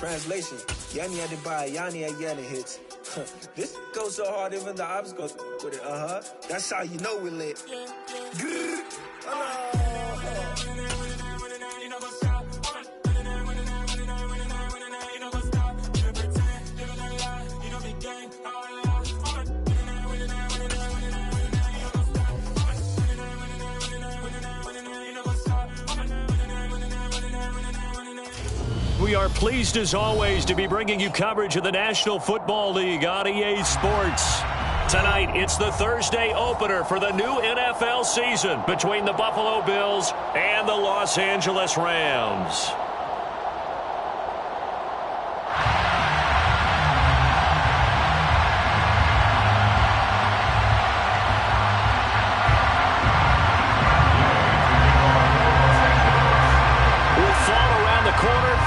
Translation, Yani Adebayo, Yani Ayana hits. This goes so hard, even the ops go with it. That's how you know we're lit. We are pleased, as always, to be bringing you coverage of the National Football League on EA Sports. Tonight, it's the Thursday opener for the new NFL season between the Buffalo Bills and the Los Angeles Rams.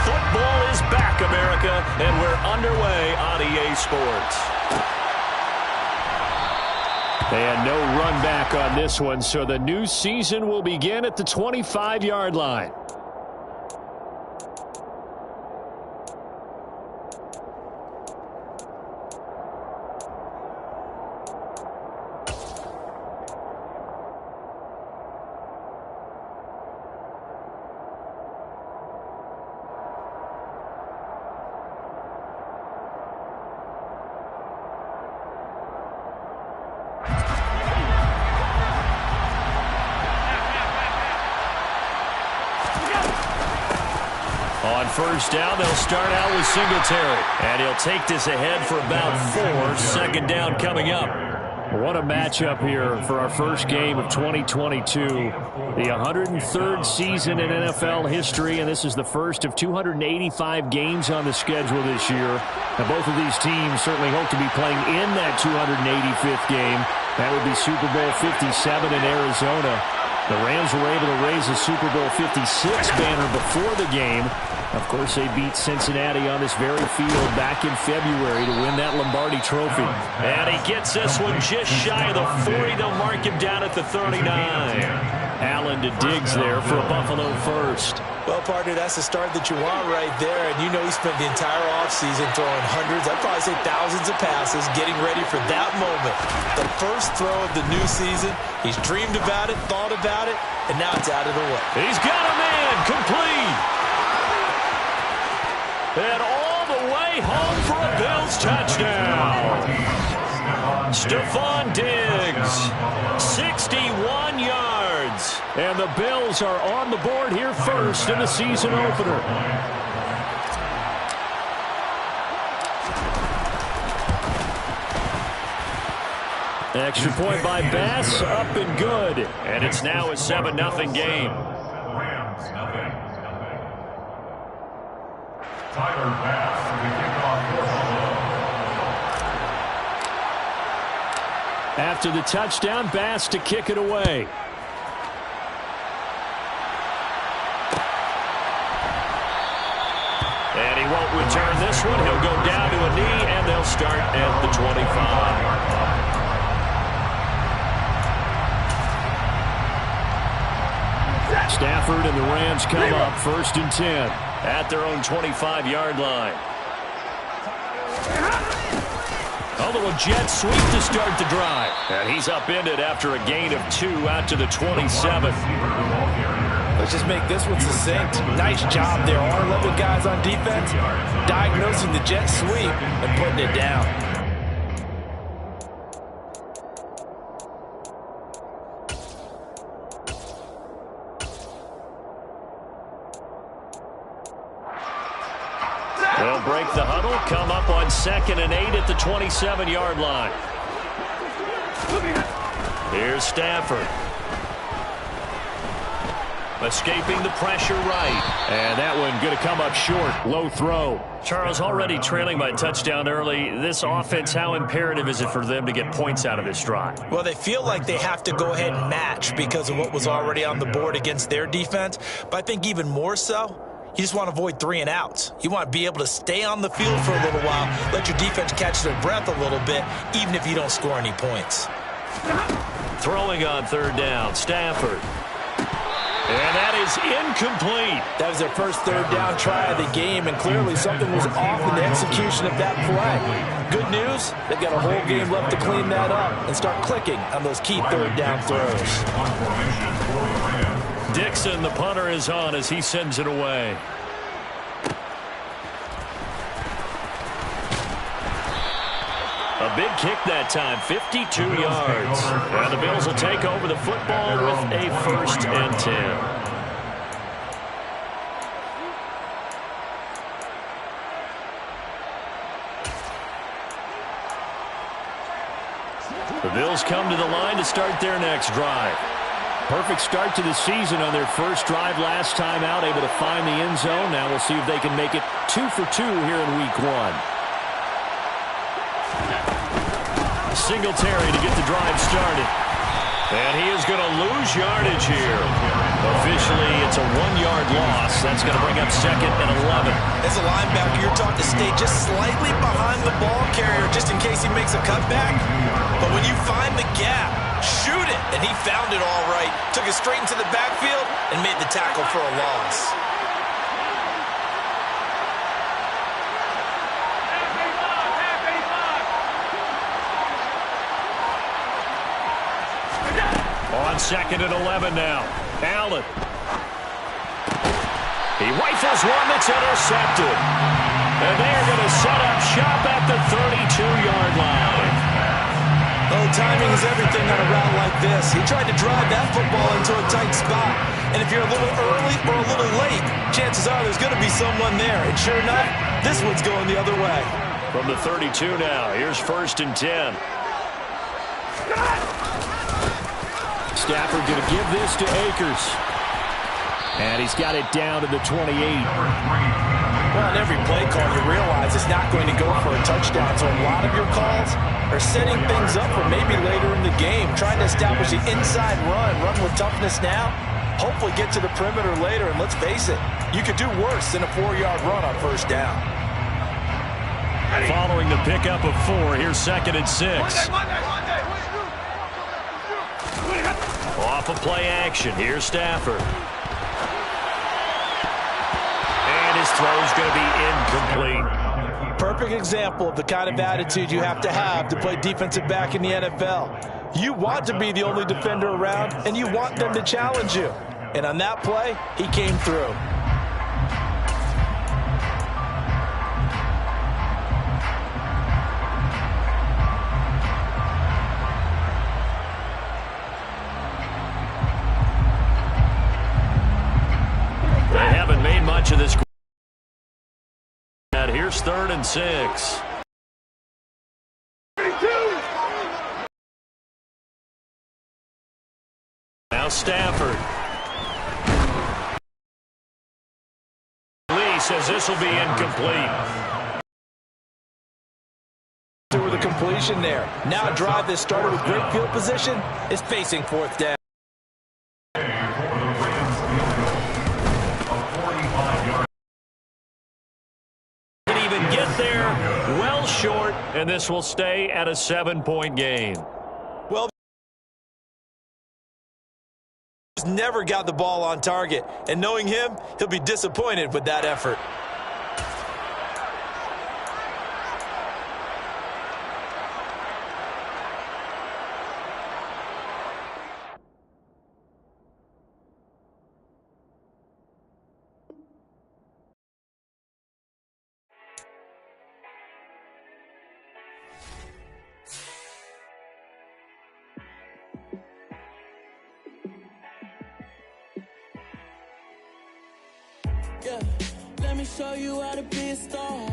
Football is back, America, and we're underway on EA Sports. And no run back on this one, so the new season will begin at the 25-yard line. On first down, they'll start out with Singletary. And he'll take this ahead for about 4. Second down coming up. What a matchup here for our first game of 2022. The 103rd season in NFL history, and this is the first of 285 games on the schedule this year. Now, both of these teams certainly hope to be playing in that 285th game. That would be Super Bowl 57 in Arizona. The Rams were able to raise a Super Bowl 56 banner before the game. Of course, they beat Cincinnati on this very field back in February to win that Lombardi Trophy. And he gets this one just shy of the 40. They'll mark him down at the 39. Allen to Diggs there for a Buffalo first. Well, partner, that's the start that you want right there. And you know he spent the entire offseason throwing hundreds, I'd probably say thousands of passes, getting ready for that moment. The first throw of the new season. He's dreamed about it, thought about it, and now it's out of the way. He's got a man complete. And all the way home for a Bills touchdown. Stephon Diggs, 61 yards. And the Bills are on the board here first in the season opener. Extra point by Bass, up and good. And it's now a 7-0 game. Tyler Bass, the kickoff for Buffalo. After the touchdown, Bass to kick it away. And he won't return this one. He'll go down to a knee, and they'll start at the 25. Stafford and the Rams come up 1st and 10 at their own 25-yard line. A little jet sweep to start the drive. And he's upended after a gain of 2 out to the 27. Let's just make this one succinct. Nice job there. Our 11 guys on defense diagnosing the jet sweep and putting it down. They'll break the huddle, come up on 2nd and 8 at the 27-yard line. Here's Stafford. Escaping the pressure right. And that one going to come up short. Low throw. Charles, already trailing by touchdown early. This offense, how imperative is it for them to get points out of this drive? Well, they feel like they have to go ahead and match because of what was already on the board against their defense. But I think even more so, you just want to avoid 3 and outs. You want to be able to stay on the field for a little while, let your defense catch their breath a little bit, even if you don't score any points. Throwing on 3rd down, Stafford. And that is incomplete. That was their first third down try of the game, and clearly something was off in the execution of that play. Good news, they've got a whole game left to clean that up and start clicking on those key third down throws. Dixon, the punter, is on as he sends it away. A big kick that time, 52 yards. And the Bills will take over the football with a 1st and 10. The Bills come to the line to start their next drive. Perfect start to the season on their first drive last time out, able to find the end zone. Now we'll see if they can make it 2 for 2 here in week 1. Singletary to get the drive started. And he is going to lose yardage here. Officially, it's a 1-yard loss. That's going to bring up 2nd and 11. As a linebacker, you're taught to stay just slightly behind the ball carrier just in case he makes a cutback. But when you find the gap, shoot it. And he found it all right. Took it straight into the backfield and made the tackle for a loss. On 2nd and 11 now. Allen. He rifles one that's intercepted. And they're going to set up shop at the 32-yard line. Oh, timing is everything on a route like this. He tried to drive that football into a tight spot. And if you're a little early or a little late, chances are there's going to be someone there. And sure enough, this one's going the other way. From the 32 now, here's 1st and 10. Stafford going to give this to Akers. And he's got it down to the 28. Well, in every play call, you realize it's not going to go for a touchdown. So a lot of your calls are setting things up for maybe later in the game, trying to establish the inside run with toughness now, hopefully get to the perimeter later. And let's face it, you could do worse than a 4-yard run on 1st down. Following the pickup of 4, here's 2nd and 6. Off of play action, here's Stafford. And his throw's going to be incomplete. Perfect example of the kind of attitude you have to play defensive back in the NFL. You want to be the only defender around, and you want them to challenge you. And on that play, he came through. Of this. Here's 3rd and 6. Now Stafford. Lee says this will be incomplete. Through the completion there. Now a drive that started with great field position is facing 4th down. Short, and this will stay at a 7-point game. Well, he's never got the ball on target, and knowing him, he'll be disappointed with that effort. Yeah, let me show you how to be a star.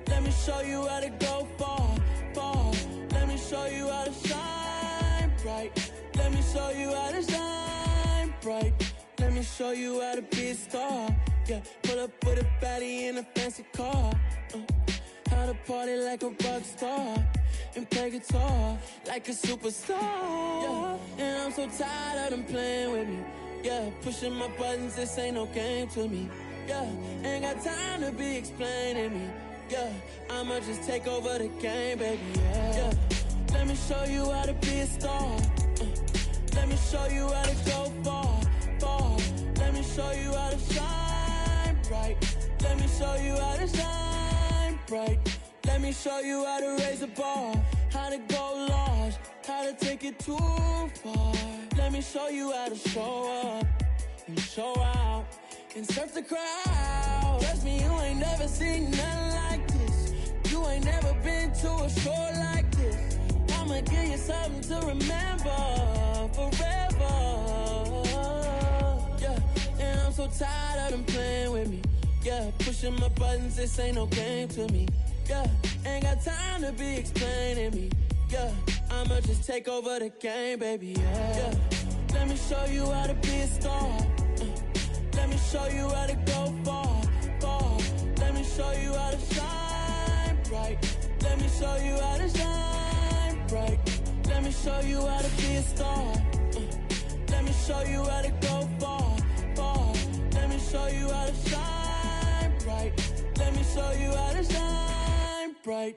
Let me show you how to go far, far. Let me show you how to shine bright. Let me show you how to shine bright. Let me show you how to be a star. Yeah, pull up with a baddie in a fancy car. How to party like a rock star and play guitar like a superstar. Yeah, and I'm so tired of them playing with me. Yeah, pushing my buttons, this ain't no game to me. Yeah, ain't got time to be explaining me. Yeah, I'ma just take over the game, baby. Yeah, let me show you how to be a star. Let me show you how to go far, far. show you how to shine bright. Let me show you how to shine bright. Let me show you how to raise the bar, how to go large, how to take it too far. Let me show you how to show up and show out and surf the crowd. Trust me, you ain't never seen nothing like this. You ain't never been to a show like this. I'ma give you something to remember forever. Yeah, and I'm so tired of them playing with me. Yeah, pushing my buttons, this ain't no game to me. Yeah, ain't got time to be explaining me. Yeah, I'ma just take over the game, baby. Yeah, let me show you how to be a star. Let me show you how to go far, far. Let me show you how to shine bright. Let me show you how to shine bright. Let me show you how to be a star. Let me show you how to go far, far. Let me show you how to shine bright. Let me show you how to shine bright.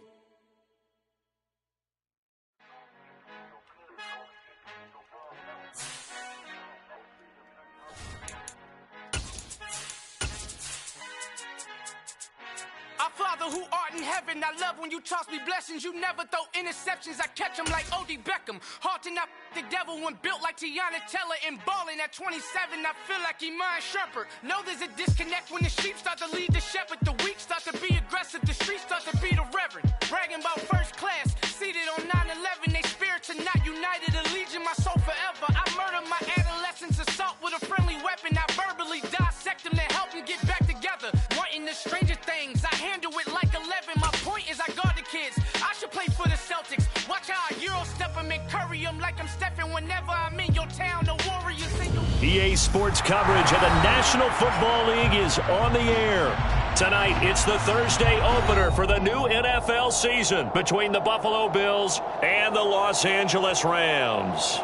Our Father who art in heaven, I love when you toss me blessings. You never throw interceptions, I catch them like O.D. Beckham. Hard to not the devil when built like Tiana Teller. And balling at 27, I feel like Iman Shumpert. Know there's a disconnect when the sheep start to lead the shepherd. The weak start to be aggressive, the streets start to be the reverend. Bragging about first class, seated on 9/11. They spirits are not united, a legion, my soul forever. I murder my adolescence, assault with a friendly weapon. I verbally dissect them to help them get back together. Wanting the stranger things, I handle it like 11. My point is I guard the kids. I should play for the Celtics. Watch how I Euro step them and curry them like I'm Stephen. Whenever I'm in your town, the Warriors sing. EA Sports coverage of the National Football League is on the air. Tonight, it's the Thursday opener for the new NFL season between the Buffalo Bills and the Los Angeles Rams.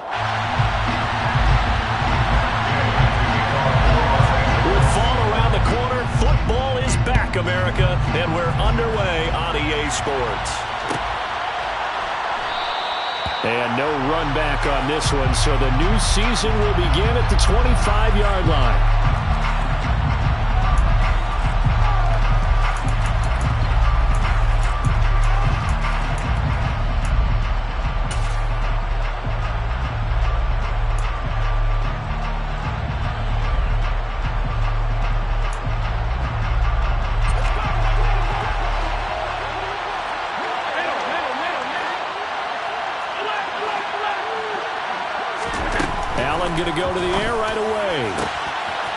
With fall around the corner, football is back, America, and we're underway on EA Sports. And no run back on this one, so the new season will begin at the 25-yard line. Going to go to the air right away.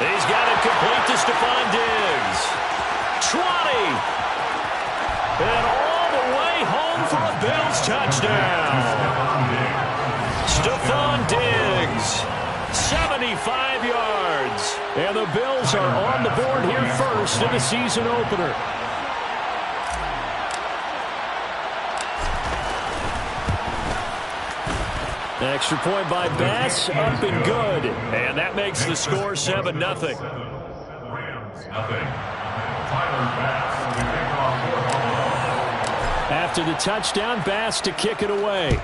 He's got it complete to Stephon Diggs. 20. And all the way home for a Bills touchdown. Stephon Diggs, 75 yards. And the Bills are on the board here first in the season opener. Extra point by Bass, up and good. And that makes the score 7-0. After the touchdown, Bass to kick it away.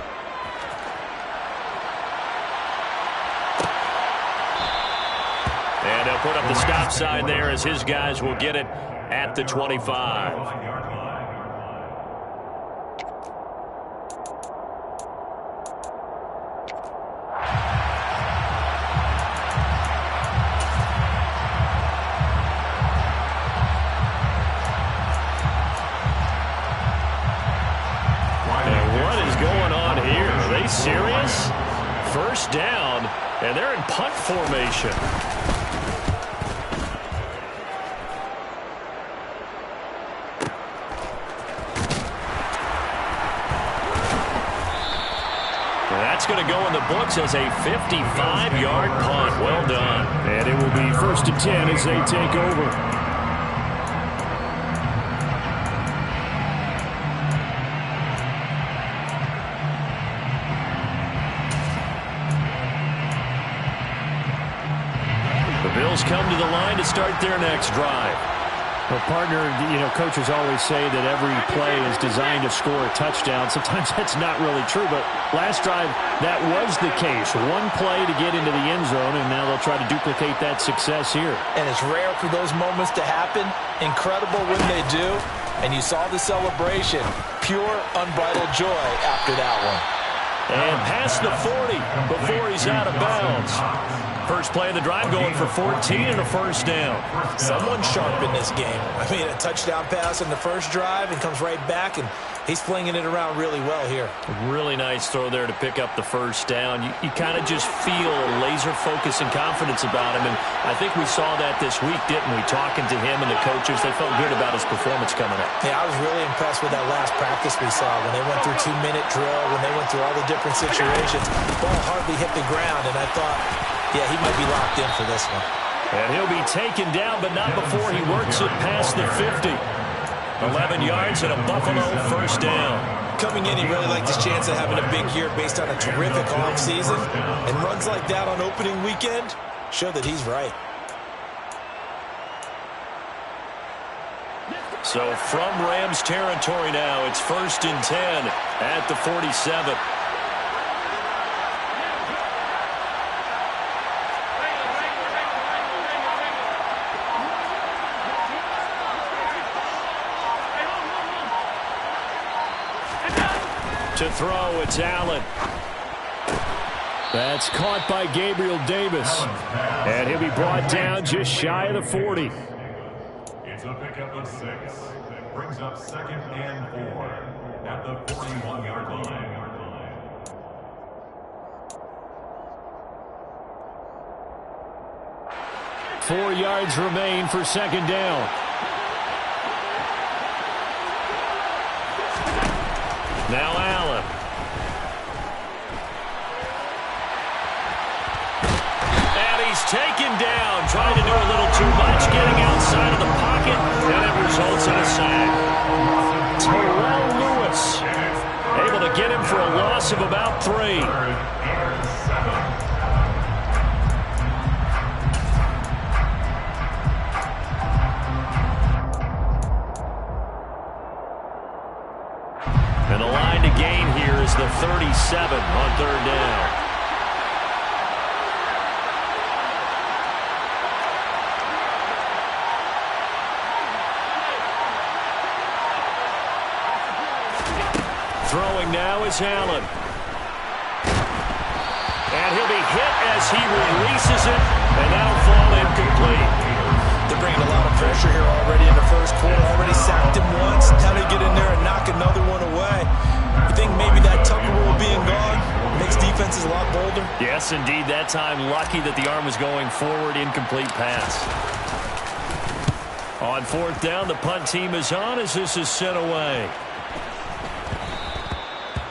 And they'll put up the stop sign there as his guys will get it at the 25. Serious? First down, and they're in punt formation. That's going to go in the books as a 55-yard punt. Well done. And it will be 1st and 10 as they take over. Bills come to the line to start their next drive. Well, partner, coaches always say that every play is designed to score a touchdown. Sometimes that's not really true, but last drive, that was the case. One play to get into the end zone, and now they'll try to duplicate that success here. And it's rare for those moments to happen. Incredible when they do. And you saw the celebration. Pure, unbridled joy after that one. And past the 40 before he's out of bounds. First play of the drive going for 14 and a first down. Someone sharp in this game. I mean, a touchdown pass in the first drive and comes right back, and he's flinging it around really well here. Really nice throw there to pick up the first down. You kind of just feel laser focus and confidence about him, and I think we saw that this week, didn't we? Talking to him and the coaches, they felt good about his performance coming up. Yeah, I was really impressed with that last practice we saw when they went through 2-minute drill, when they went through all the different situations. The ball hardly hit the ground, and I thought, yeah, he might be locked in for this one. And he'll be taken down, but not before he works it past the 50. 11 yards and a Buffalo first down. Coming in, he really liked his chance of having a big year based on a terrific offseason. And runs like that on opening weekend show that he's right. So from Rams territory now, it's 1st and 10 at the 47. To throw, it's Allen. That's caught by Gabriel Davis. And he'll be brought down just shy of the 40. It's a pickup of 6. Brings up 2nd and 4 at the 41-yard line. Four yards remain for 2nd down. Now Allen. And he's taken down, trying to do a little too much, getting outside of the pocket, and it results in a sack. Terrell Lewis able to get him for a loss of about 3. And the line to gain here is the 37 on 3rd down. Throwing now is Allen. And he'll be hit as he releases it, and that'll fall incomplete. They're bringing a lot of pressure here already in the first quarter. Already sacked him once. Now they get in there and knock another one away. You think maybe that Tucker rule being gone makes defenses a lot bolder? Yes, indeed. That time, lucky that the arm was going forward. Incomplete pass. On 4th down, the punt team is on as this is sent away.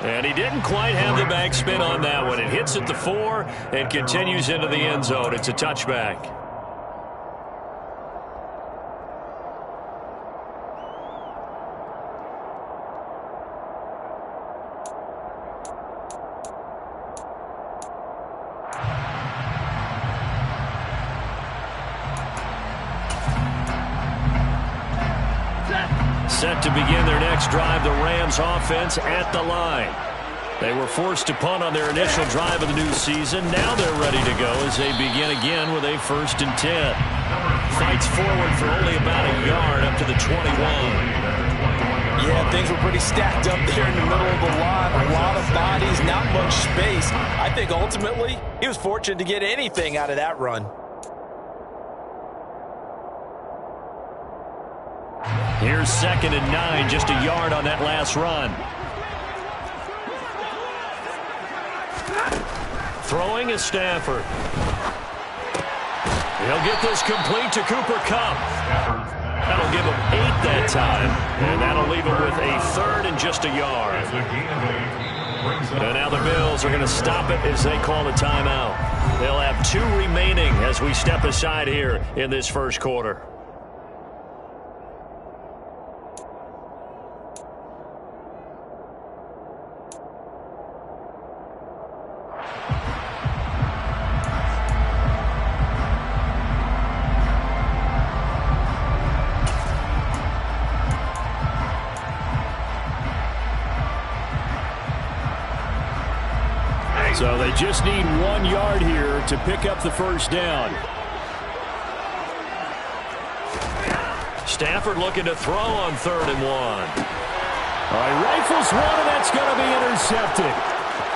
And he didn't quite have the backspin on that one. It hits at the 4 and continues into the end zone. It's a touchback. Set to begin their next drive, the Rams offense at the line. They were forced to punt on their initial drive of the new season. Now they're ready to go as they begin again with a 1st and 10. Fights forward for only about a yard up to the 21. Yeah, things were pretty stacked up there in the middle of the line. A lot of bodies, not much space. I think ultimately he was fortunate to get anything out of that run. Here's 2nd and 9, just a yard on that last run. Throwing is Stafford. He'll get this complete to Cooper Kupp. That'll give him 8 that time, and that'll leave him with a 3rd and just a yard. And now the Bills are going to stop it as they call a timeout. They'll have 2 remaining as we step aside here in this first quarter. So they just need 1 yard here to pick up the first down. Stafford looking to throw on 3rd and 1. All right, rifles one, and that's going to be intercepted.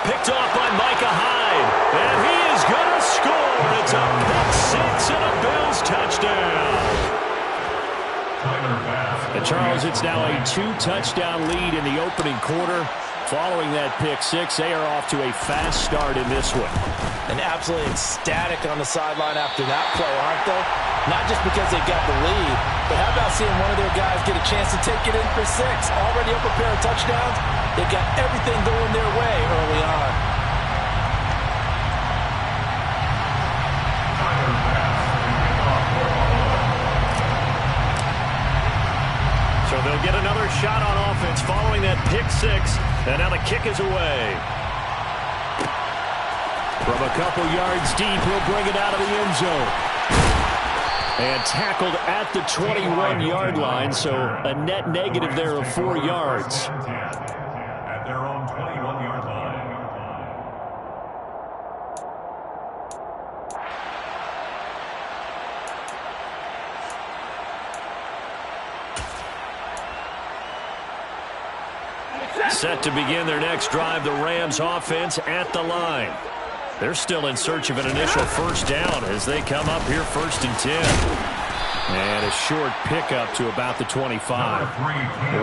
Picked off by Micah Hyde, and he is going to score. It's a pick 6 and a Bills touchdown. And Charles, it's now a 2-touchdown lead in the opening quarter. Following that pick 6, they are off to a fast start in this one. And absolutely ecstatic on the sideline after that play, aren't they? Not just because they got the lead, but how about seeing one of their guys get a chance to take it in for 6? Already up a pair of touchdowns. They got everything going their way early on. So they'll get another shot on offense following that pick 6. And now the kick is away. From a couple yards deep, he'll bring it out of the end zone. And tackled at the 21-yard line, so a net negative there of 4 yards. At their own 21-yard line. Set to begin their next drive, the Rams offense at the line. They're still in search of an initial first down as they come up here 1st and 10. And a short pickup to about the 25.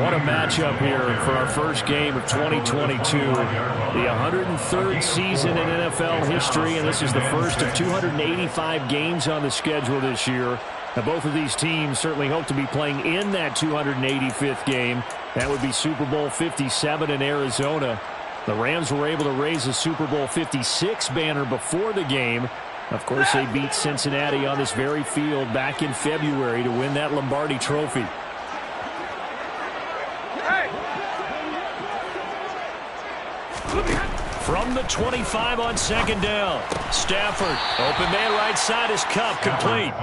What a matchup here for our first game of 2022. The 103rd season in NFL history, and this is the first of 285 games on the schedule this year. Now, both of these teams certainly hope to be playing in that 285th game. That would be Super Bowl 57 in Arizona. The Rams were able to raise a Super Bowl 56 banner before the game. Of course, they beat Cincinnati on this very field back in February to win that Lombardi Trophy. From the 25 on 2nd down. Stafford, open man right side is Kupp, complete.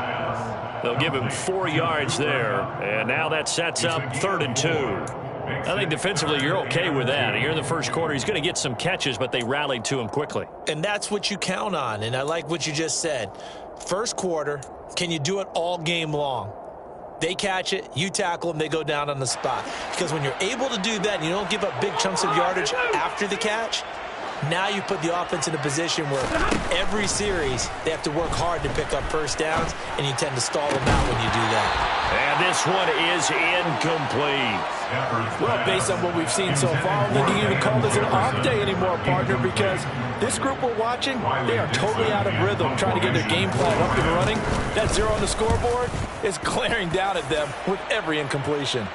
They'll give him 4 yards there, and now that sets up 3rd and 2. I think defensively you're okay with that. Here in the first quarter, he's going to get some catches, but they rallied to him quickly. And that's what you count on, and I like what you just said. First quarter, can you do it all game long? They catch it, you tackle them, they go down on the spot. Because when you're able to do that and you don't give up big chunks of yardage after the catch, now you put the offense in a position where every series they have to work hard to pick up first downs, and you tend to stall them out when you do that. And this one is incomplete. Well, based on what we've seen so far, I don't think you can even call this an off day anymore, partner, because this group we're watching, they are totally out of rhythm, trying to get their game plan up and running. That 0 on the scoreboard is glaring down at them with every incompletion.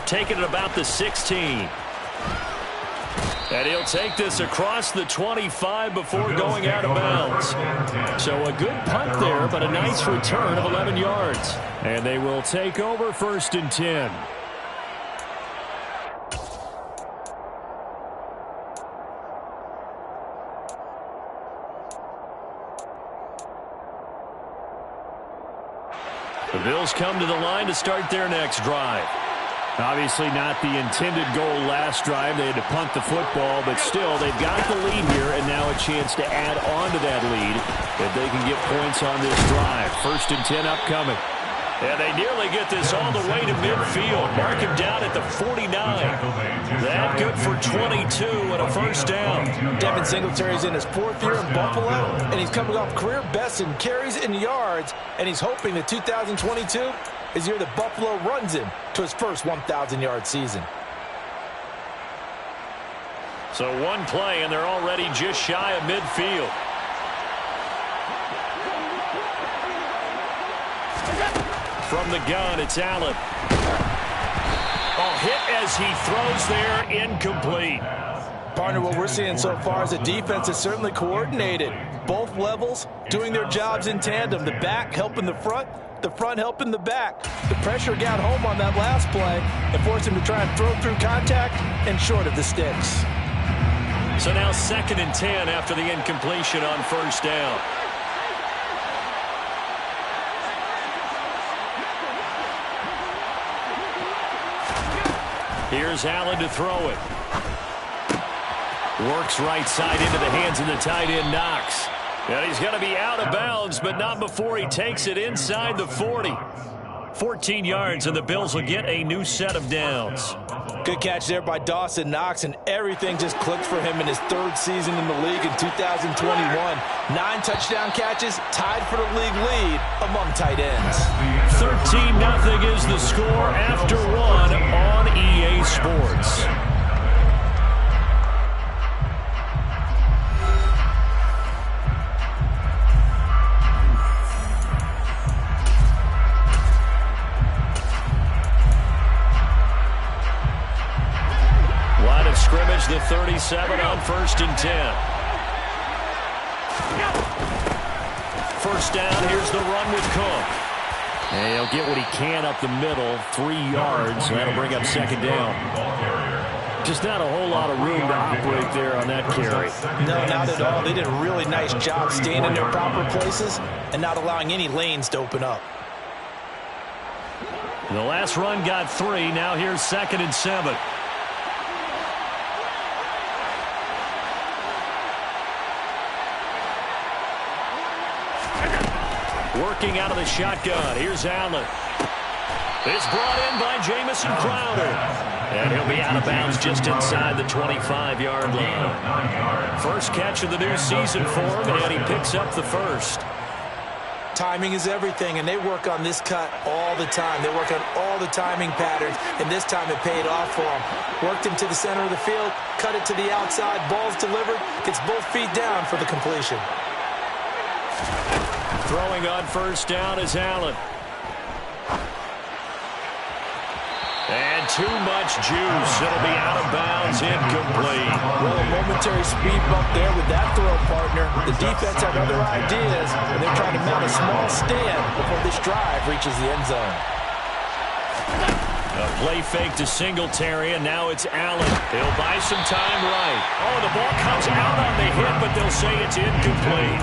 Taking it about the 16. And he'll take this across the 25 before going out of bounds. So a good punt there, but a nice return of 11 yards. And they will take over 1st and 10. The Bills come to the line to start their next drive. Obviously not the intended goal last drive. They had to punt the football, but still they've got the lead here and now a chance to add on to that lead if they can get points on this drive. 1st and 10 upcoming. And they nearly get this all the way to midfield. Mark him down at the 49. That good for 22 and a first down. Devin Singletary's in his 4th year in Buffalo, and he's coming off career best in carries and yards, and he's hoping that 2022 is the year that Buffalo runs him to his first 1,000-yard season. So one play, and they're already just shy of midfield. From the gun, it's Allen. Hit as he throws there, incomplete. Partner, what we're seeing so far is the defense is certainly coordinated. Both levels doing their jobs in tandem. The back helping the front helping the back. The pressure got home on that last play and forced him to try and throw through contact and short of the sticks. So now 2nd and 10 after the incompletion on first down. Here's Allen to throw it. Works right side into the hands of the tight end, Knox. And he's going to be out of bounds, but not before he takes it inside the 40. 14 yards, and the Bills will get a new set of downs. Good catch there by Dawson Knox, and everything just clicked for him in his third season in the league in 2021. 9 touchdown catches, tied for the league lead among tight ends. 13-0 is the score after 1 on EA Sports. Scrimmage, the 37 on 1st and 10. First down, here's the run with Cook. And he'll get what he can up the middle, 3 yards. That'll bring up 2nd down. Just not a whole lot of room to operate there on that carry. No, not at all. They did a really nice job staying in their proper places and not allowing any lanes to open up. The last run got 3. Now here's 2nd and 7. Working out of the shotgun. Here's Allen. It's brought in by Jamison Crowder. And he'll be out of bounds just inside the 25-yard line. First catch of the new season for him, and he picks up the first. Timing is everything, and they work on this cut all the time. They work on all the timing patterns, and this time it paid off for him. Worked him to the center of the field, cut it to the outside, ball's delivered, gets both feet down for the completion. Throwing on first down is Allen. And too much juice. It'll be out of bounds, incomplete. Well, a momentary speed bump there with that throw, partner. The defense had other ideas, and they're trying to mount a small stand before this drive reaches the end zone. A play fake to Singletary, and now it's Allen. He'll buy some time right. Oh, the ball comes out on the hit, but they'll say it's incomplete.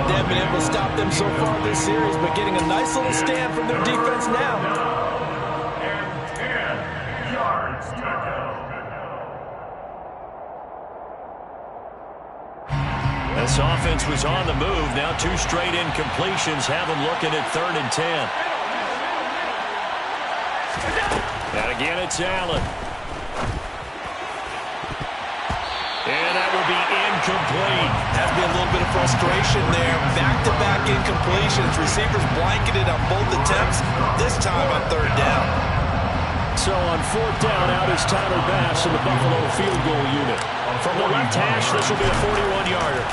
They haven't been able to stop them so far this series, but getting a nice little stand from their defense now. And 10 yards to go. This offense was on the move. Now 2 straight incompletions have them looking at 3rd and 10. And again, it's Allen. And that will be incomplete. Has been a little bit of frustration there. Back-to-back incompletions. Receivers blanketed on both attempts, this time on 3rd down. So on 4th down, out is Tyler Bass in the Buffalo field goal unit. From the left hash, this will be a 41-yarder.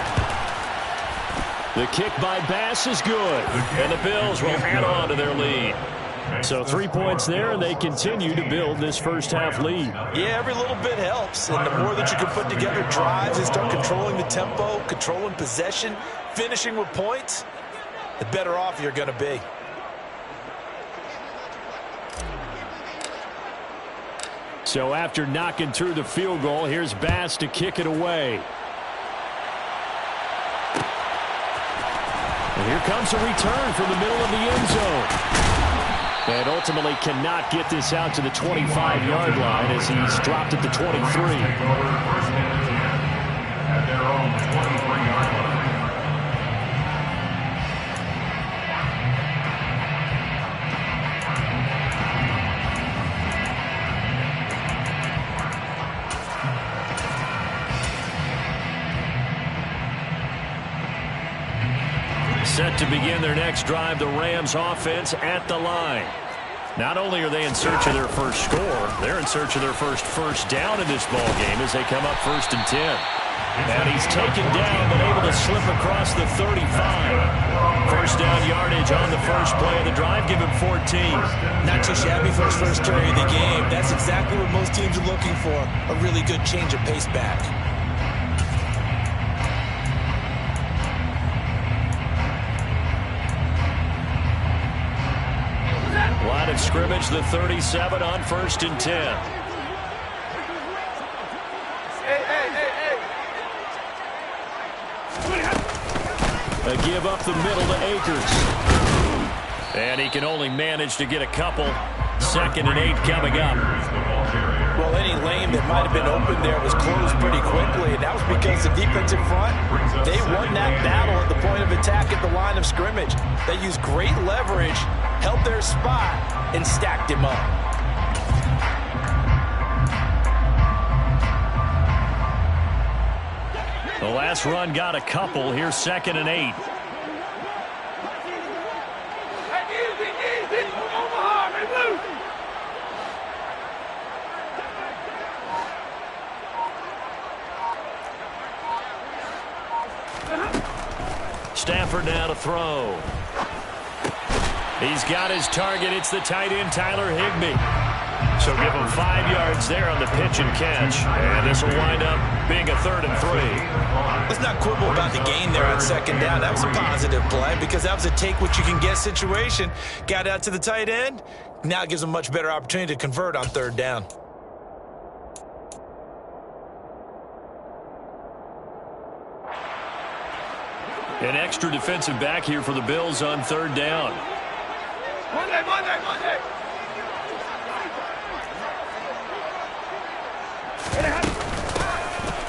The kick by Bass is good, and the Bills will add on to their lead. So 3 points there, and they continue to build this first half lead. Yeah, every little bit helps, and the more that you can put together drives and start controlling the tempo, controlling possession, finishing with points, the better off you're going to be. So after knocking through the field goal, here's Bass to kick it away. And here comes a return from the middle of the end zone. And ultimately cannot get this out to the 25-yard line as he's dropped at the 23. At their own 23-yard line. Set to begin their next drive, the Rams offense at the line. Not only are they in search of their first score, they're in search of their first down in this ball game as they come up 1st and 10. And he's taken down but able to slip across the 35. First down yardage on the first play of the drive, give him 14. Not too shabby for his first carry of the game. That's exactly what most teams are looking for, a really good change of pace back. Line of scrimmage, the 37 on 1st and 10. A give up the middle to Akers. And he can only manage to get a couple. 2nd and 8 coming up. Well, any lane that might have been open there was closed pretty quickly, and that was because the defensive front, they won that battle at the point of attack at the line of scrimmage. They used great leverage, held their spot, and stacked him up. The last run got a couple. Here's 2nd and 8. Stafford now to throw. He's got his target. It's the tight end, Tyler Higbee. So give him 5 yards there on the pitch and catch. And this will wind up being a 3rd and 3. Let's not quibble about the gain there on 2nd down. That was a positive play because that was a take-what-you-can-get situation. Got out to the tight end. Now it gives him a much better opportunity to convert on 3rd down. An extra defensive back here for the Bills on 3rd down. Monday.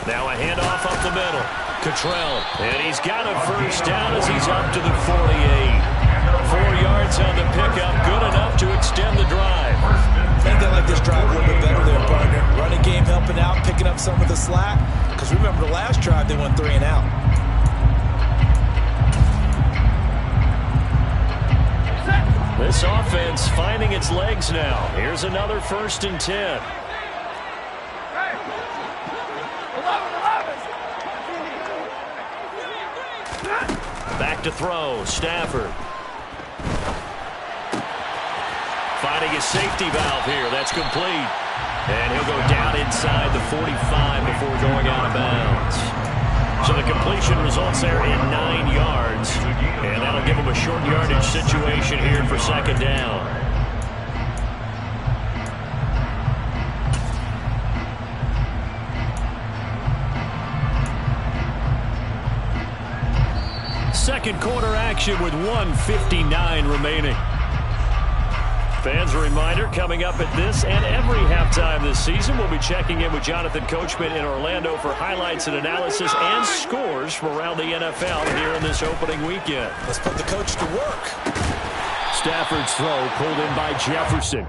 Now a handoff up the middle. Cottrell, and he's got a 1st down as he's up to the 48. 4 yards on the pickup, good enough to extend the drive. I think they like this drive a little bit better there, partner. Running game helping out, picking up some of the slack. Because remember the last drive, they went 3 and out. This offense finding its legs now. Here's another 1st and 10. Back to throw, Stafford. Finding his safety valve here. That's complete. And he'll go down inside the 45 before going out of bounds. So the completion results there in 9 yards. And that'll give him a short yardage situation here for 2nd down. Second quarter action with 1:59 remaining. Fans, a reminder, coming up at this and every halftime this season, we'll be checking in with Jonathan Coachman in Orlando for highlights and analysis and scores from around the NFL here in this opening weekend. Let's put the coach to work. Stafford's throw pulled in by Jefferson.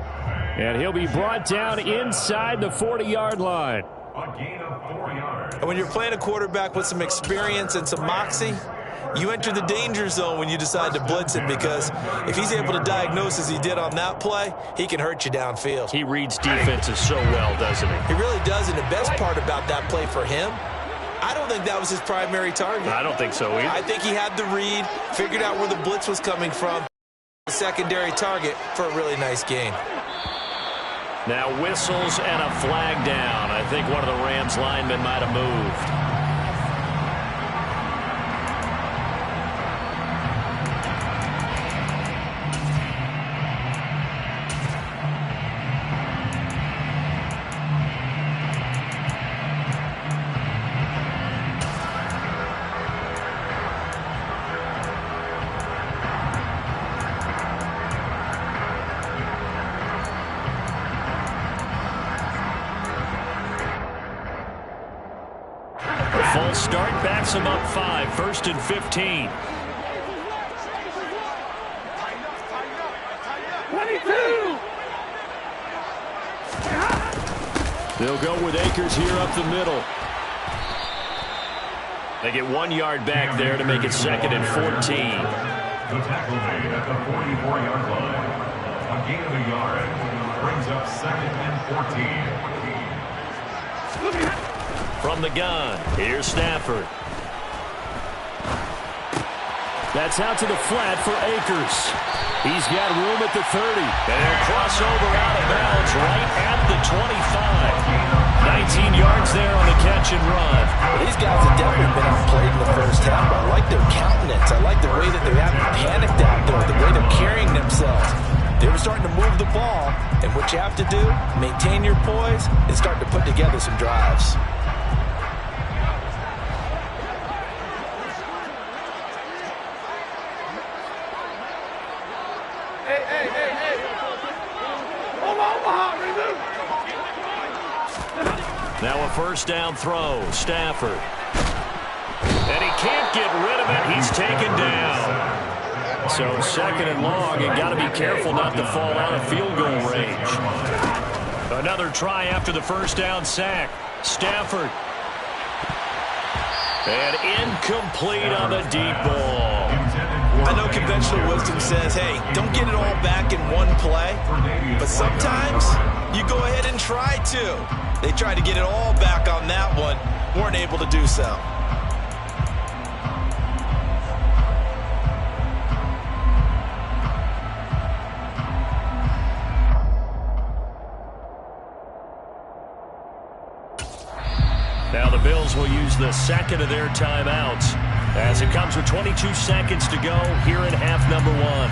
And he'll be brought down inside the 40-yard line. A gain of 4 yards. And when you're playing a quarterback with some experience and some moxie, you enter the danger zone when you decide to blitz him, because if he's able to diagnose as he did on that play, he can hurt you downfield. He reads defenses so well, doesn't he? He really does, and the best part about that play for him, I don't think that was his primary target. I don't think so either. I think he had the read, figured out where the blitz was coming from, secondary target for a really nice gain. Now whistles and a flag down. I think one of the Rams linemen might have moved. False start backs him up 5, 1st and 15. 22. They'll go with Akers here up the middle. They get 1 yard back there to make it 2nd and 14. The tackle made at the 44-yard line. A gain of a yard brings up 2nd and 14. From the gun, here's Stafford. That's out to the flat for Akers. He's got room at the 30. And he'll cross over out of bounds right at the 25. 19 yards there on the catch and run. Well, these guys have definitely been outplayed in the first half, but I like their countenance. I like the way that they haven't panicked out there, the way they're carrying themselves. They were starting to move the ball, and what you have to do, maintain your poise and start to put together some drives. Now a first down throw. Stafford. And he can't get rid of it. He's taken down. So second and long, you got to be careful not to fall out of field goal range. Another try after the first down sack. Stafford. And incomplete on the deep ball. I know conventional wisdom says, hey, don't get it all back in one play. But sometimes you go ahead and try to. They tried to get it all back on that one. Weren't able to do so. Now the Bills will use the second of their timeouts as it comes with 22 seconds to go here in half number one.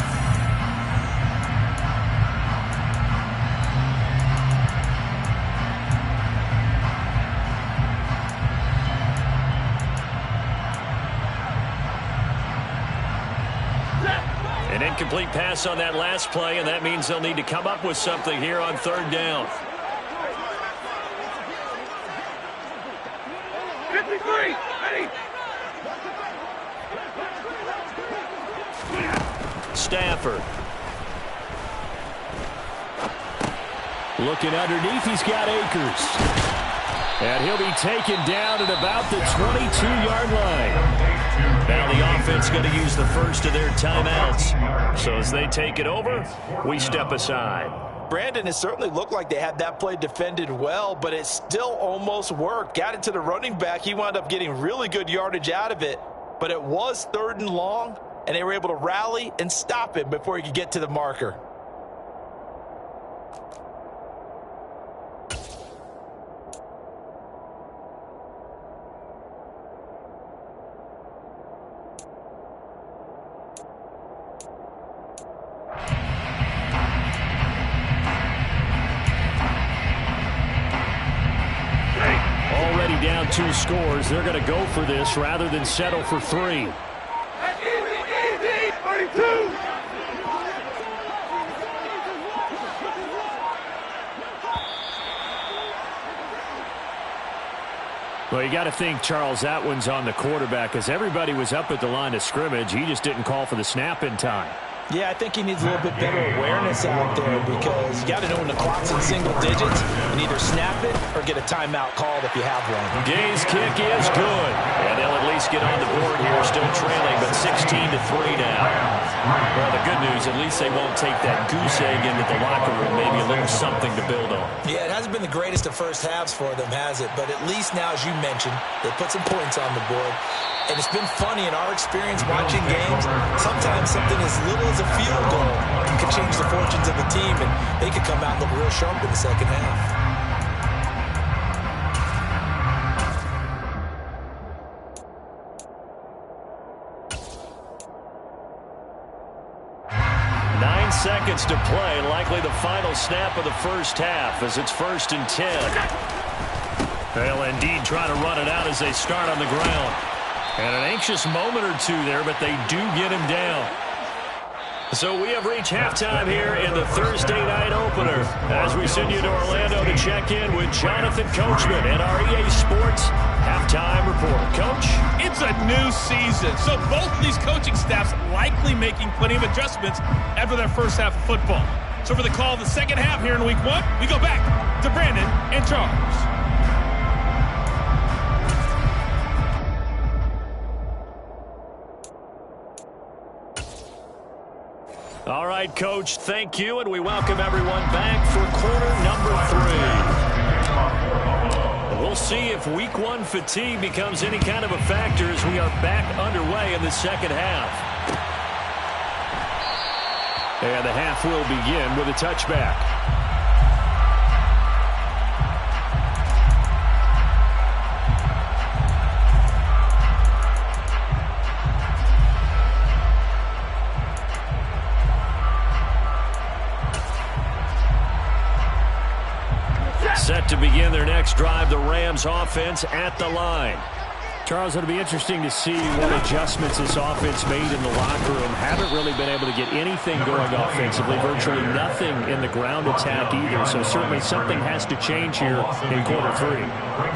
An incomplete pass on that last play, and that means they'll need to come up with something here on third down. Stafford. Looking underneath, he's got Akers. And he'll be taken down at about the 22-yard line. Now the offense going to use the first of their timeouts. So as they take it over, we step aside. Brandon, it certainly looked like they had that play defended well, but it still almost worked. Got it to the running back. He wound up getting really good yardage out of it, but it was third and long, and they were able to rally and stop it before he could get to the marker. Down 2 scores. They're going to go for this rather than settle for 3. Well, you got to think, Charles, that one's on the quarterback because everybody was up at the line of scrimmage. He just didn't call for the snap in time. Yeah, I think he needs a little bit better awareness out there because you got to know when the clock's in single digits and either snap it or get a timeout called if you have one. Gay's kick is good, and they'll at least get on the board here, still trailing, but 16-3 now. Well, the good news, at least they won't take that goose egg into the locker room, maybe a little something to build on. Yeah, it hasn't been the greatest of first halves for them, has it? But at least now, as you mentioned, they put some points on the board. And it's been funny in our experience watching games. Sometimes something as little as a field goal can change the fortunes of a team, and they could come out and look real sharp in the second half. Seconds to play, likely the final snap of the first half as it's 1st and 10. They'll indeed try to run it out as they start on the ground. And an anxious moment or two there, but they do get him down. So we have reached halftime here in the Thursday night opener as we send you to Orlando to check in with Jonathan Coachman and our EA Sports halftime report. Coach? It's a new season, so both of these coaching staffs likely making plenty of adjustments after their first half of football. So for the call of the second half here in week 1, we go back to Brandon and Charles. All right, Coach, thank you, and we welcome everyone back for quarter number 3. We'll see if week 1 fatigue becomes any kind of a factor as we are back underway in the second half. And the half will begin with a touchback. Set to begin their next drive, the Rams offense at the line. Charles, it'll be interesting to see what adjustments this offense made in the locker room. Haven't really been able to get anything going offensively, virtually nothing in the ground attack either. So certainly something has to change here in quarter 3.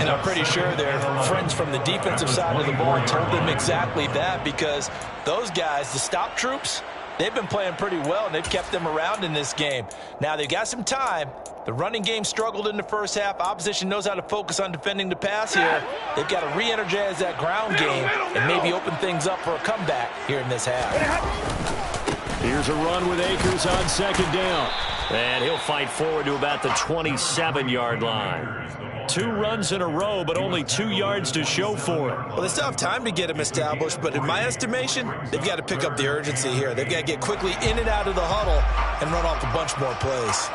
And I'm pretty sure their friends from the defensive side of the ball told them exactly that, because those guys, the stop troops, they've been playing pretty well, and they've kept them around in this game. Now, they've got some time. The running game struggled in the first half. Opposition knows how to focus on defending the pass here. They've got to re-energize that ground game and maybe open things up for a comeback here in this half. Here's a run with Akers on second down. And he'll fight forward to about the 27-yard line. 2 runs in a row, but only 2 yards to show for it. Well, they still have time to get him established, but in my estimation, they've got to pick up the urgency here. They've got to get quickly in and out of the huddle and run off a bunch more plays.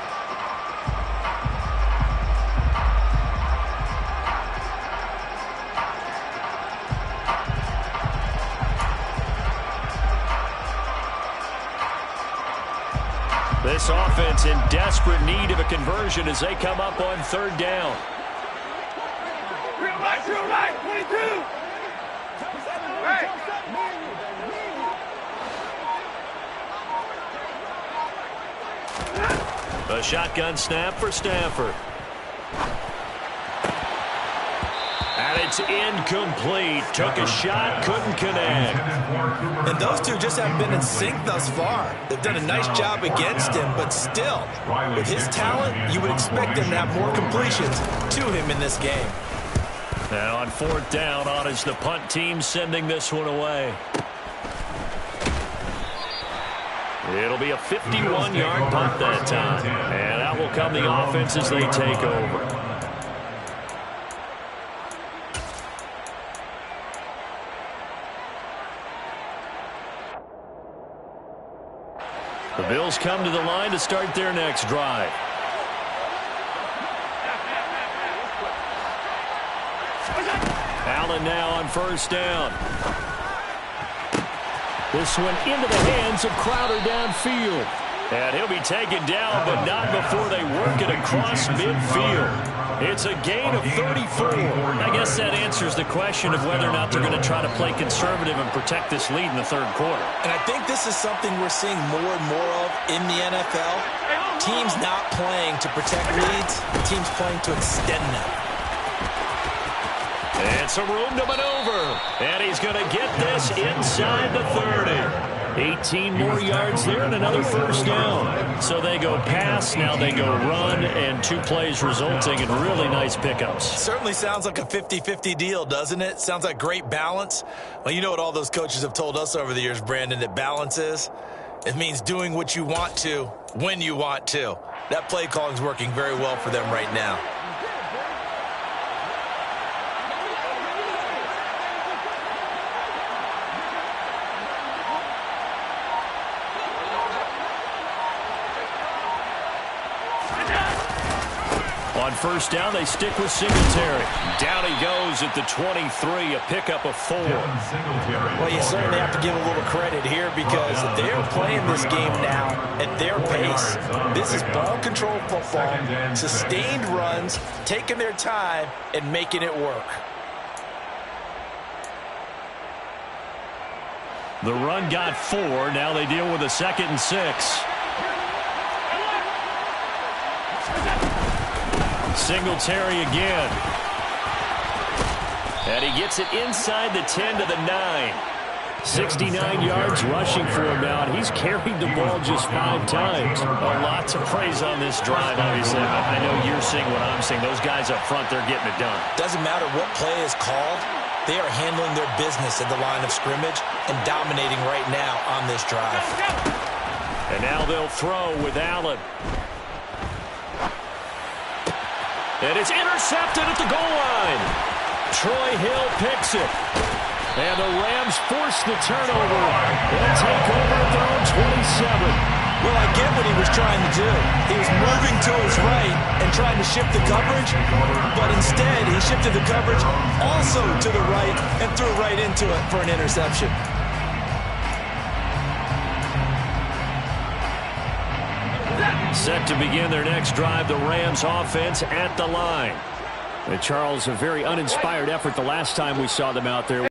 This offense in desperate need of a conversion as they come up on third down. Right, 22. Right. A shotgun snap for Stanford. And it's incomplete. Took a shot, couldn't connect. And those two just haven't been in sync thus far. They've done a nice job against him, but still, with his talent, you would expect him to have more completions to him in this game. Now on fourth down, on is the punt team sending this one away. It'll be a 51-yard punt that time. And out will come the offense as they take over. The Bills come to the line to start their next drive. Allen now on first down. This one into the hands of Crowder downfield. And he'll be taken down, but not before they work it across midfield. It's a gain of 34. I guess that answers the question of whether or not they're going to try to play conservative and protect this lead in the third quarter. And I think this is something we're seeing more and more of in the NFL. Teams not playing to protect leads, teams playing to extend them. It's a room to maneuver. And he's going to get this inside the 30. 18 more yards there and another first down. So they go pass, now they go run, and 2 plays resulting in really nice pickups. Certainly sounds like a 50-50 deal, doesn't it? Sounds like great balance. Well, you know what all those coaches have told us over the years, Brandon, that balance is? It means doing what you want to when you want to. That play calling is working very well for them right now. On first down, they stick with Singletary. Down he goes at the 23, a pickup of 4. Well, you certainly have to give a little credit here because they're playing this game now at their pace. This is ball control football, sustained runs, taking their time and making it work. The run got 4. Now they deal with a 2nd and 6. Singletary again. And he gets it inside the 10 to the 9. 69 yards rushing for him now, and he's carried the ball just 5 times. Lots of praise on this drive, obviously. I know you're seeing what I'm seeing. Those guys up front, they're getting it done. Doesn't matter what play is called. They are handling their business at the line of scrimmage and dominating right now on this drive. And now they'll throw with Allen. And it's intercepted at the goal line. Troy Hill picks it. And the Rams force the turnover. They'll take over at their own 27. Well, I get what he was trying to do. He was moving to his right and trying to shift the coverage, but instead he shifted the coverage also to the right and threw right into it for an interception. Set to begin their next drive, the Rams offense at the line. And Charles, a very uninspired effort the last time we saw them out there.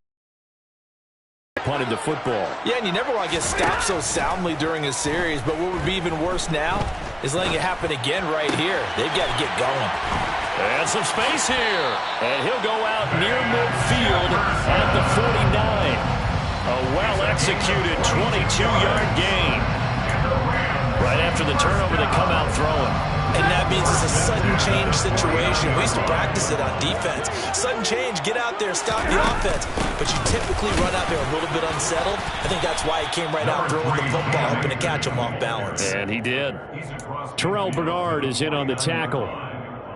Punted the football. Yeah, and you never want to get stopped so soundly during a series, but what would be even worse now is letting it happen again right here. They've got to get going. And some space here. And he'll go out near midfield at the 49. A well-executed 22-yard gain. Right after the turnover, they come out throwing. And that means it's a sudden change situation. We used to practice it on defense. Sudden change, get out there, stop the offense. But you typically run out there a little bit unsettled. I think that's why he came right out throwing the football, hoping to catch him off balance. And he did. Terrell Bernard is in on the tackle.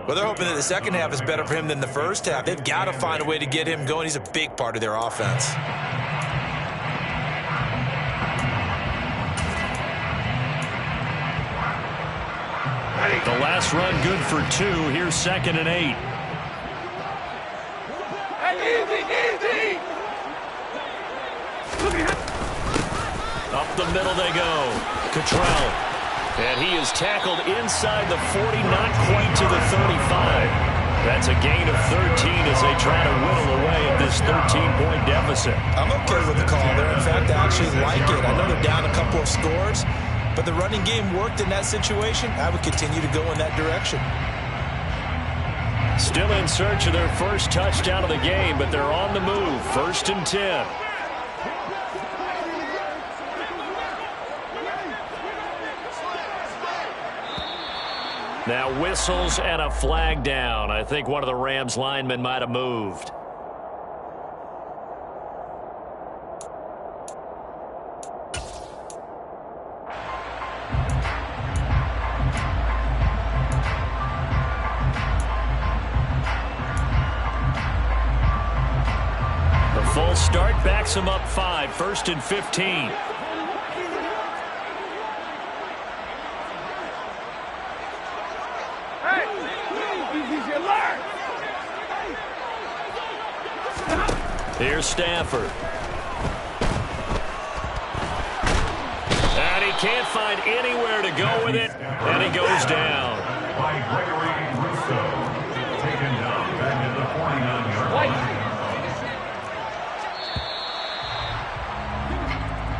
Well, they're hoping that the second half is better for him than the first half. They've got to find a way to get him going. He's a big part of their offense. The last run good for 2. Here's 2nd and 8. Up the middle they go. Cottrell. And he is tackled inside the 40, not quite to the 35. That's a gain of 13 as they try to whittle away at this 13-point deficit. I'm okay with the call there. In fact, I actually like it. I know they're down a couple of scores, but the running game worked in that situation. I would continue to go in that direction. Still in search of their first touchdown of the game, but they're on the move. 1st and 10. Now whistles and a flag down. I think one of the Rams linemen might have moved. The full start backs him up 5. 1st and 15. Here's Stafford. And he can't find anywhere to go with it, and he goes down. By Gregory Rousseau, taken down back at the 49-yard line.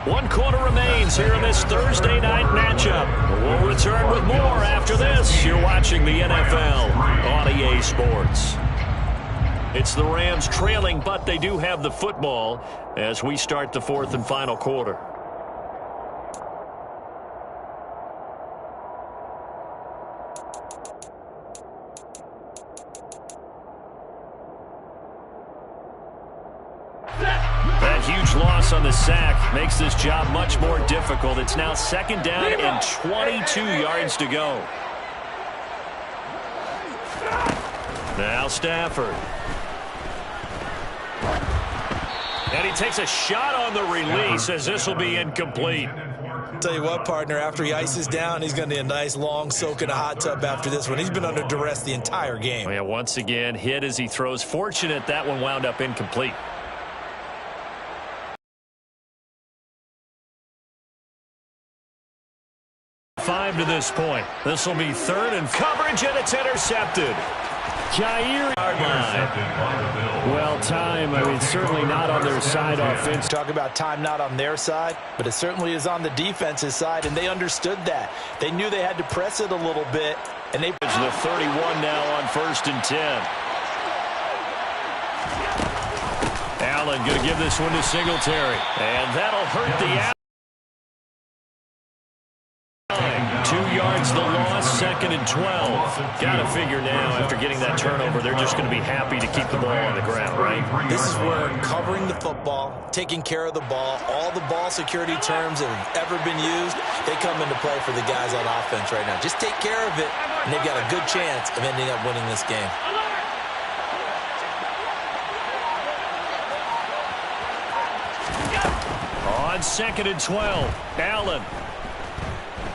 1 quarter remains here in this Thursday night matchup. We'll return with more after this. You're watching the NFL on EA Sports. It's the Rams trailing, but they do have the football as we start the 4th and final quarter. That huge loss on the sack makes this job much more difficult. It's now 2nd down and 22 yards to go. Now Stafford. And he takes a shot on the release as this will be incomplete. Tell you what, partner, after he ices down, he's going to need a nice long soak in a hot tub after this one. He's been under duress the entire game. Oh, yeah, once again, hit as he throws. Fortunate that one wound up incomplete. Five to this point. This will be 3rd and coverage, and it's intercepted. Jair well, time, I mean, certainly not on their side offense. Talk about time not on their side, but it certainly is on the defense's side, and they understood that. They knew they had to press it a little bit, and they... The 31 now on 1st and 10. Allen going to give this one to Singletary, and that'll hurt the 2 yards the loss, 2nd and 12. Got to figure now after getting that turnover, they're just going to be happy to keep the ball on the ground, right? This is where covering the football, taking care of the ball, all the ball security terms that have ever been used, they come into play for the guys on offense right now. Just take care of it, and they've got a good chance of ending up winning this game. On 2nd and 12, Allen.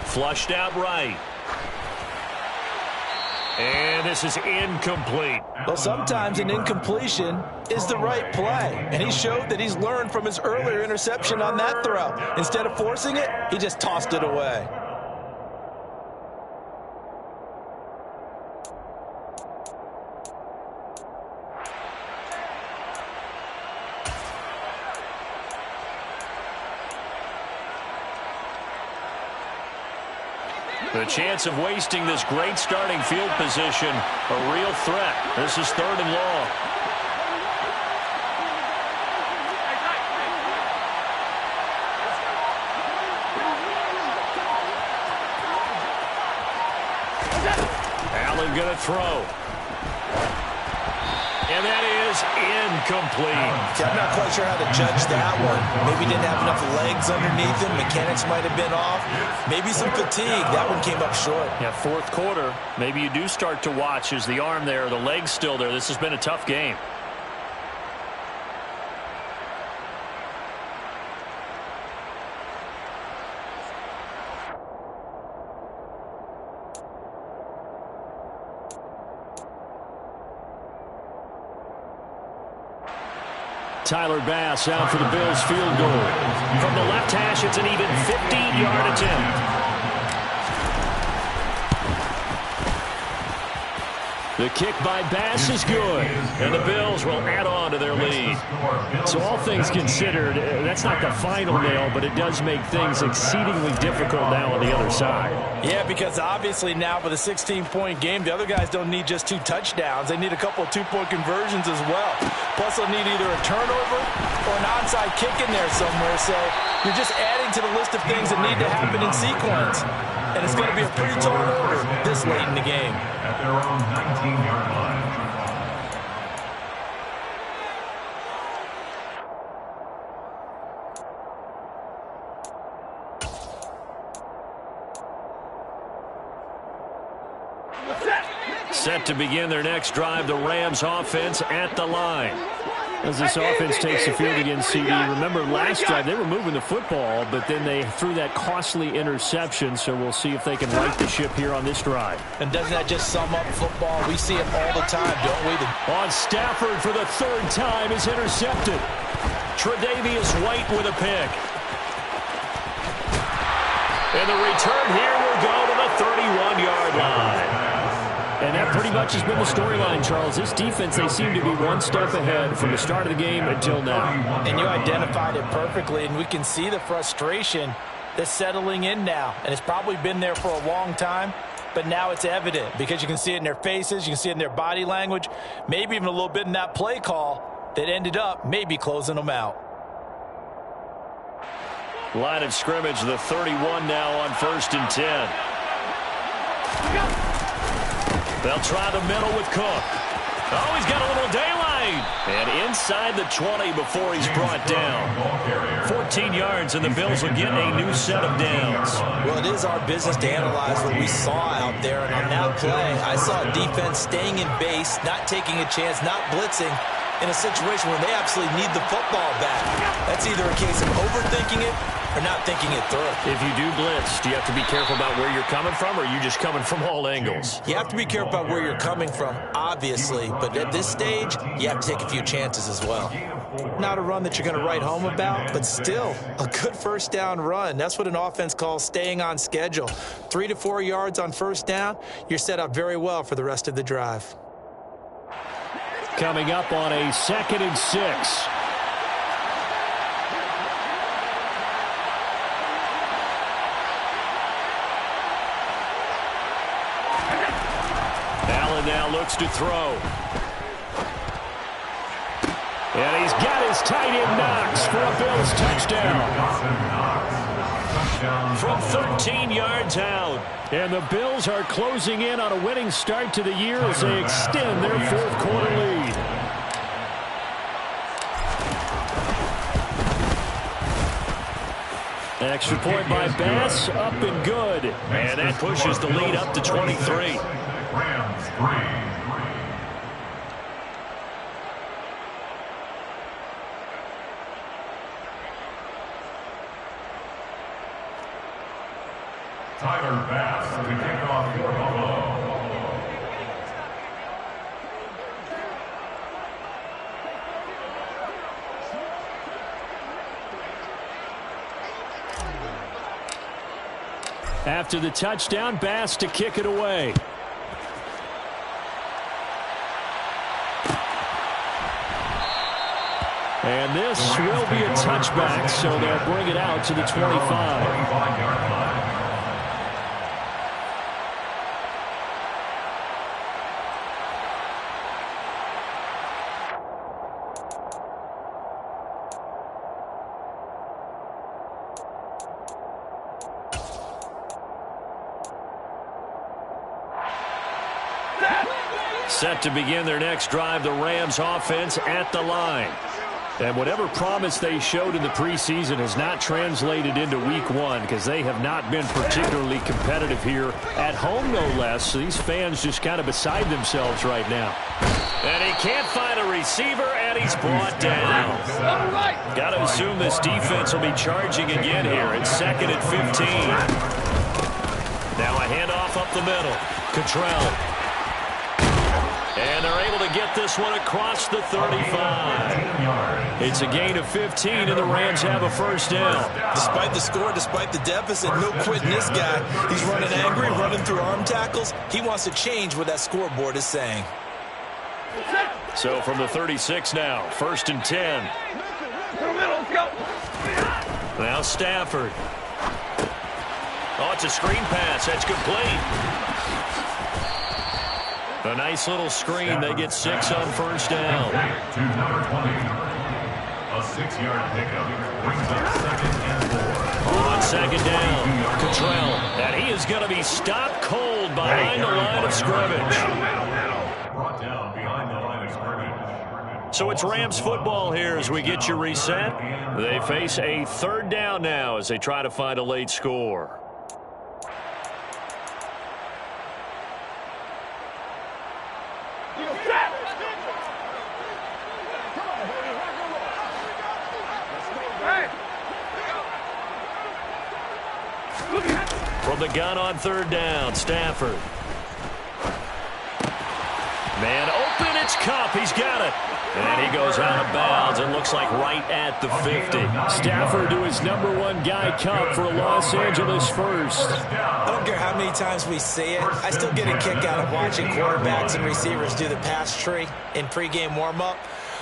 Flushed out right. And this is incomplete. Well, sometimes an incompletion is the right play. And he showed that he's learned from his earlier interception on that throw. Instead of forcing it, he just tossed it away. The chance of wasting this great starting field position, a real threat. This is 3rd and long. Allen going to throw. And that is incomplete. See, I'm not quite sure how to judge that one. Maybe didn't have enough legs underneath him. Mechanics might have been off. Maybe some fatigue. That one came up short. Yeah, 4th quarter. Maybe you do start to watch. Is the arm there, the leg's still there? This has been a tough game. Tyler Bass out for the Bills field goal. From the left hash, it's an even 15-yard attempt. The kick by Bass is good, and the Bills will add on to their lead. So all things considered, that's not the final nail, but it does make things exceedingly difficult now on the other side. Yeah, because obviously now with a 16-point game, the other guys don't need just 2 touchdowns. They need a couple of 2-point conversions as well. Plus, they'll need either a turnover or an onside kick in there somewhere. So you're just adding to the list of things that need to happen in sequence. And it's going to be a pretty tall order this late in the game. At their own 19-yard line. Set to begin their next drive, the Rams offense at the line. As this offense takes the field against CD, remember last drive they were moving the football, but then they threw that costly interception, so we'll see if they can right the ship here on this drive. And doesn't that just sum up football? We see it all the time, don't we? On Stafford for the 3rd time is intercepted. Tre'Davious White with a pick. And the return here will go to the 31-yard line. And that pretty much has been the storyline, Charles. This defense, they seem to be one step ahead from the start of the game until now. And you identified it perfectly, and we can see the frustration that's settling in now. And it's probably been there for a long time, but now it's evident because you can see it in their faces, you can see it in their body language, maybe even a little bit in that play call that ended up maybe closing them out. Line of scrimmage, the 31 now on 1st and 10. They'll try the middle with Cook. Oh, he's got a little daylight. And inside the 20 before he's brought down. 14 yards, and the Bills will get a new set of downs. Well, it is our business to analyze what we saw out there. And on that play, I saw a defense staying in base, not taking a chance, not blitzing, in a situation where they absolutely need the football back. That's either a case of overthinking it or not thinking it through. If you do blitz, do you have to be careful about where you're coming from, or are you just coming from all angles? You have to be careful about where you're coming from, obviously, but at this stage, you have to take a few chances as well. Not a run that you're going to write home about, but still a good 1st down run. That's what an offense calls staying on schedule. 3 to 4 yards on 1st down, you're set up very well for the rest of the drive. Coming up on a 2nd and 6. Allen now looks to throw. And he's got his tight end Knox for a Bills touchdown. From 13 yards out. And the Bills are closing in on a winning start to the year as they extend their 4th quarter lead. Extra point by Bass, up and good. And that pushes the lead up to 23. Rams 3. Tyler Bass to kick off for Buffalo. After the touchdown, Bass to kick it away. And this will be a touchback, so they'll bring it out to the 25. Set to begin their next drive, the Rams offense at the line. And whatever promise they showed in the preseason has not translated into week one because they have not been particularly competitive here at home, no less. So these fans just kind of beside themselves right now. And he can't find a receiver, and he's brought down. Got to assume this defense will be charging again here. It's 2nd and 15. Now a handoff up the middle. Cottrell. And they're able to get this one across the 35. It's a gain of 15, and the Rams have a first down. Despite the score, despite the deficit, no quitting this guy. He's running angry, running through arm tackles. He wants to change what that scoreboard is saying. So from the 36 now, 1st and 10. Now Stafford. Oh, it's a screen pass. That's complete. A nice little screen. They get 6 on first down. To number 20. A 6-yard pickup brings up 2nd and 4. On 2nd down, Cottrell. And he is going to be stopped cold behind the line of scrimmage. Brought down behind the line of scrimmage. So it's Rams football here as we get you reset. They face a 3rd down now as they try to find a late score. From the gun on 3rd down, Stafford. Man open, it's Kupp. He's got it. And he goes out of bounds. It looks like right at the 50. Stafford to his #1 guy, Kupp, for a Los Angeles first. I don't care how many times we say it. I still get a kick out of watching quarterbacks and receivers do the pass tree in pregame warm-up.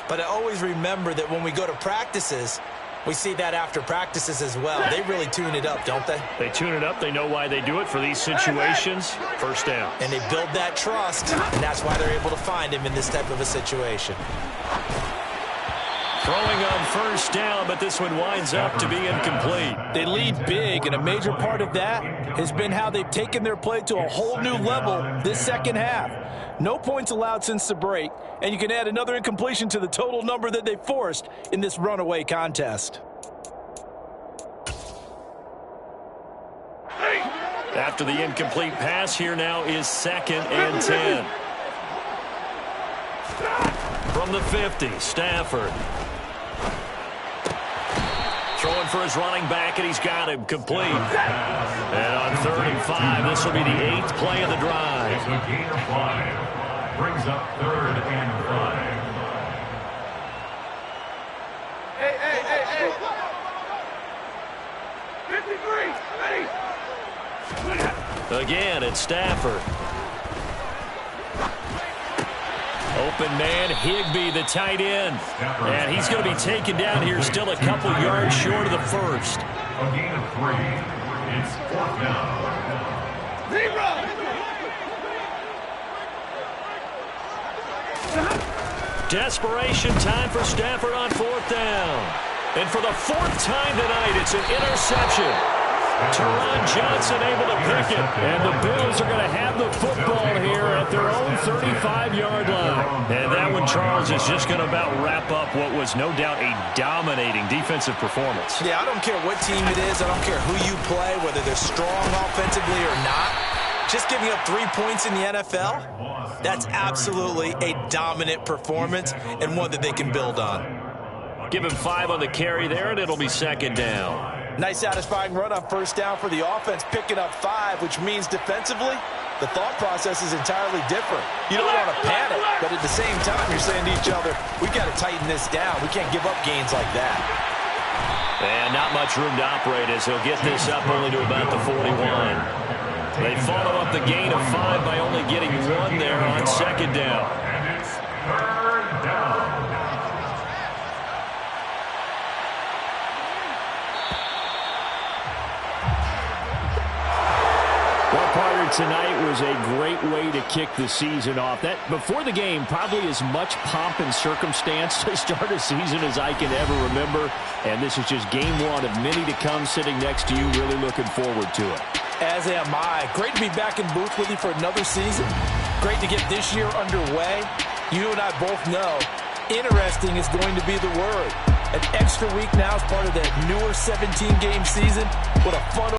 But I always remember that when we go to practices, we see that after practices as well. They really tune it up, don't they? They tune it up. They know why they do it for these situations. First down. And they build that trust, and that's why they're able to find him in this type of a situation. Throwing on first down, but this one winds up to be incomplete. They lead big, and a major part of that has been how they've taken their play to a whole new level this second half. No points allowed since the break, and you can add another incompletion to the total number that they forced in this runaway contest. After the incomplete pass, here now is 2nd and 10. From the 50, Stafford. Throwing for his running back, and he's got him complete. And on 3rd and 5, this will be the 8th play of the drive. It's a gain of 5. Brings up 3rd and 5. Hey. 53, ready. Again, it's Stafford. Open man, Higbee, the tight end. And he's going to be taken down here, still a couple yards short of the first. A gain of 3. It's 4th down. 0. Desperation time for Stafford on 4th down. And for the 4th time tonight, it's an interception. Teron Johnson able to pick it. And the Bills are going to have the football here at their own 35-yard line. And that one, Charles, is just going to about wrap up what was no doubt a dominating defensive performance. Yeah, I don't care what team it is. I don't care who you play, whether they're strong offensively or not. Just giving up 3 points in the NFL, that's absolutely a dominant performance and one that they can build on. Give him 5 on the carry there, and it'll be 2nd down. Nice satisfying run on first down for the offense, picking up 5, which means defensively, the thought process is entirely different. You don't want to panic, but at the same time, you're saying to each other, we've got to tighten this down. We can't give up gains like that. And not much room to operate as he'll get this up only to about the 41. They follow up the gain of 5 by only getting 1 there on 2nd down. And it's 3rd down. Well, Carter, tonight was a great way to kick the season off. That before the game, probably as much pomp and circumstance to start a season as I can ever remember. And this is just game 1 of many to come sitting next to you. Really looking forward to it. As am I. Great to be back in booth with you for another season. Great to get this year underway. You and I both know interesting is going to be the word. An extra week now as part of that newer 17-game season. What a fun